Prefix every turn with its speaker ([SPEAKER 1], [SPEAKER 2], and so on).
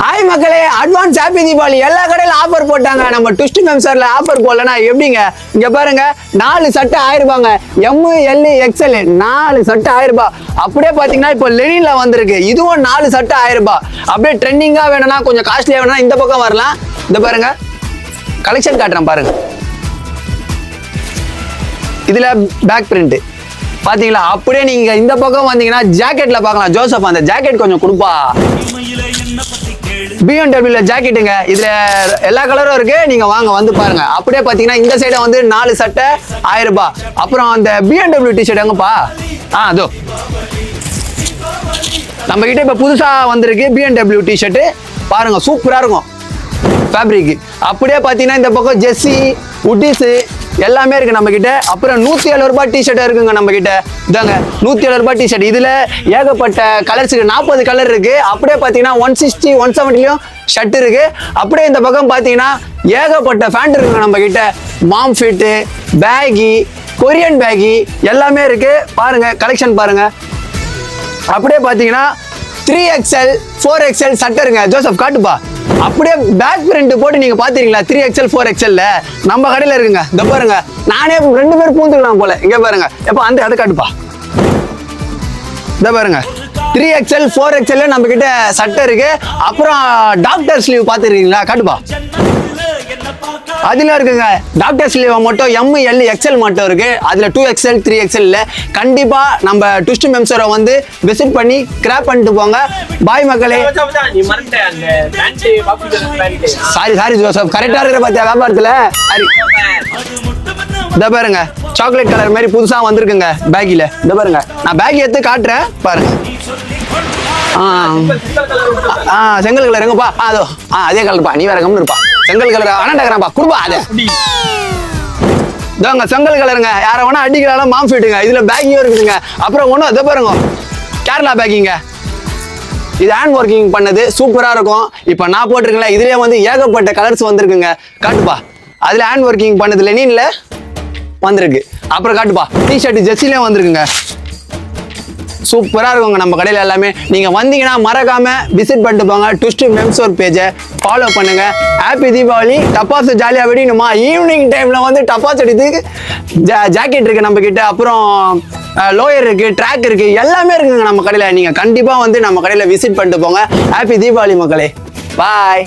[SPEAKER 1] Hi மக்களே, advance happy Deepavali. எல்லா கடையில ஆஃபர் போட்டாங்க. நம்ம ட்விஸ்ட் மெம்சர்ல ஆஃபர் போடலன்னா எப்படிங்க? இங்க பாருங்க, 4 சட்டை 1000 ரூபாங்க. எம் எல் எக்ஸ்எல் 4 சட்டை 1000 ரூபாய். அப்படியே பாத்தீங்கன்னா இப்போ லெனின்ல வந்திருக்கு. இதுவும் 4 சட்டை 1000 ரூபாய். அப்படியே ட்ரெண்டிங்கா வேணும்னா, கொஞ்சம் காஸ்ட்லியா வேணும்னா இந்த பக்கம் வரலாம். இந்த பாருங்க, கலெக்ஷன் காட்டுறேன் பாருங்க. இதுல பேக் பிரிண்ட் பாத்தீங்களா? அப்படியே நீங்க இந்த பக்கம் வந்தீங்கன்னா ஜாக்கெட்ல பார்க்கலாம். ஜோசப் அந்த ஜாக்கெட் கொஞ்சம் கொடுப்பா. BMW ஜாக்கெட்டுங்க. இதுல எல்லா கலரும் இருக்கு. நீங்க வாங்க வந்து பாருங்க. அப்படியே பாத்தீங்கன்னா இந்த சைட வந்து 4 சட்டை 1000 ரூபாய். அப்புறம் அந்த BMW டிஷர்ட் எங்கப்பா? அதோ நம்ம கிட்ட இப்ப புதுசா வந்திருக்கு BMW டிஷர்ட். பாருங்க, சூப்பரா இருக்கும் ஃபேப்ரிக். அப்படியே பாத்தீங்கன்னா இந்த பக்கம் ஜெர்சி, உட்டிஸ் எல்லாமே இருக்கு நம்ம கிட்ட. அப்புறம் 170 ரூபாய் டிஷர்ட் இருக்குங்க நம்ம கிட்ட. இதாங்க 170 ரூபாய் டிஷர்ட். இதுல ஏகப்பட்ட கலர்ஸ் இருக்கு. 40 கலர் இருக்கு. அப்படியே பாத்தீங்கன்னா 160 170லயும் ஷர்ட் இருக்கு. அப்படியே இந்த பக்கம் பாத்தீங்கன்னா ஏகப்பட்ட ஃபேண்ட் இருக்குங்க நம்ம கிட்ட. மாம் ஃபிட், பேகி, கொரியன் பேகி எல்லாமே இருக்கு. பாருங்க, கலெக்ஷன் பாருங்க. அப்படியே பாத்தீங்கன்னா 3XL 4XL சட்டை இருங்க. ஜோசப் காட்டுப்பா. அப்படியே பேக் பிரிண்ட் போட்டு நீங்க பாத்தீங்களா? 3XL 4XL நம்ம கடையில இருக்குங்க. இந்த பாருங்க, நானே 2 பேர் பூந்துக்கலாம் போல. இங்க பாருங்க, எப்ப அந்த அதை காட்டுப்பா. இந்த பாருங்க, 3XL 4XL நம்ம கிட்ட சட்டை இருக்கு. அப்புறம் டாக்டர் ஸ்லீவ் பாத்துருக்கீங்களா? காட்டுப்பா. அதுல இருக்குங்க டாக்டர் ஸ்லீவ் மட்டும் ML XL மட்டும் இருக்கு. அதுல 2XL 3XL இல்ல. கண்டிப்பா நம்ம ட்விஸ்ட் மெம்சரை வந்து விசிட் பண்ணி கிராப் பண்ணிட்டு போங்க. பாய் மக்களே. சாரி ஜோசப், கரெக்டா இருக்கிற பாத்தியா வியாபாரத்துல. சரி, இந்த பாருங்க, சாக்லேட் கலர் மாதிரி புதுசா வந்திருக்குங்க பேக்கில. இந்த பாருங்க, நான் பேக் எடுத்து காட்டுறேன் பாருங்க. செங்கல் கலர் எங்கப்பா? அதோ அதே கலர்ப்பா. நீ வேற கம்னு இருப்பா. செங்கல் கலர் அண்ணாண்டாக்குறான்பா, குடுப்பா. அது இதாங்க செங்கல் கலருங்க. யாரை வேணா அடிக்கிறாலும் மாம் ஃபிட்டுங்க. இதுல பேக்கிங்கும் இருக்குதுங்க. அப்புறம் ஒன்றும் இதை பாருங்க, கேரளா பேக்கிங்க. இது ஹேண்ட் ஒர்க்கிங் பண்ணது, சூப்பரா இருக்கும். இப்போ நான் போட்டிருக்கேன். இதுலயே வந்து ஏகப்பட்ட கலர்ஸ் வந்திருக்குங்க. காட்டுப்பா. அதுல ஹேண்ட் ஒர்க்கிங் பண்ணது லெனின்ல வந்திருக்கு. அப்புறம் காட்டுப்பா, டிஷர்ட் ஜெர்சிலையும் வந்திருக்குங்க. சூப்பரா இருக்குங்க நம்ம கடையில எல்லாமே. நீங்க வந்தீங்கன்னா மறக்காம விசிட் பண்ணிட்டு போங்க. ட்விஸ்ட் மெம்சோர் பேஜை ஃபாலோ பண்ணுங்க. ஹாப்பி தீபாவளி. டப்பாஸ் ஜாலியா வெடிக்கணுமா? ஈவினிங் டைம்ல வந்து டப்பாஸ் அடித்துக்கு ஜாக்கெட் இருக்கு நம்ம கிட்ட. அப்புறம் லோயர் இருக்கு, ட்ராக் இருக்கு, எல்லாமே இருக்குங்க நம்ம கடையில. நீங்க கண்டிப்பா வந்து நம்ம கடையில விசிட் பண்ணிட்டு போங்க. ஹாப்பி தீபாவளி மக்களே. பாய்.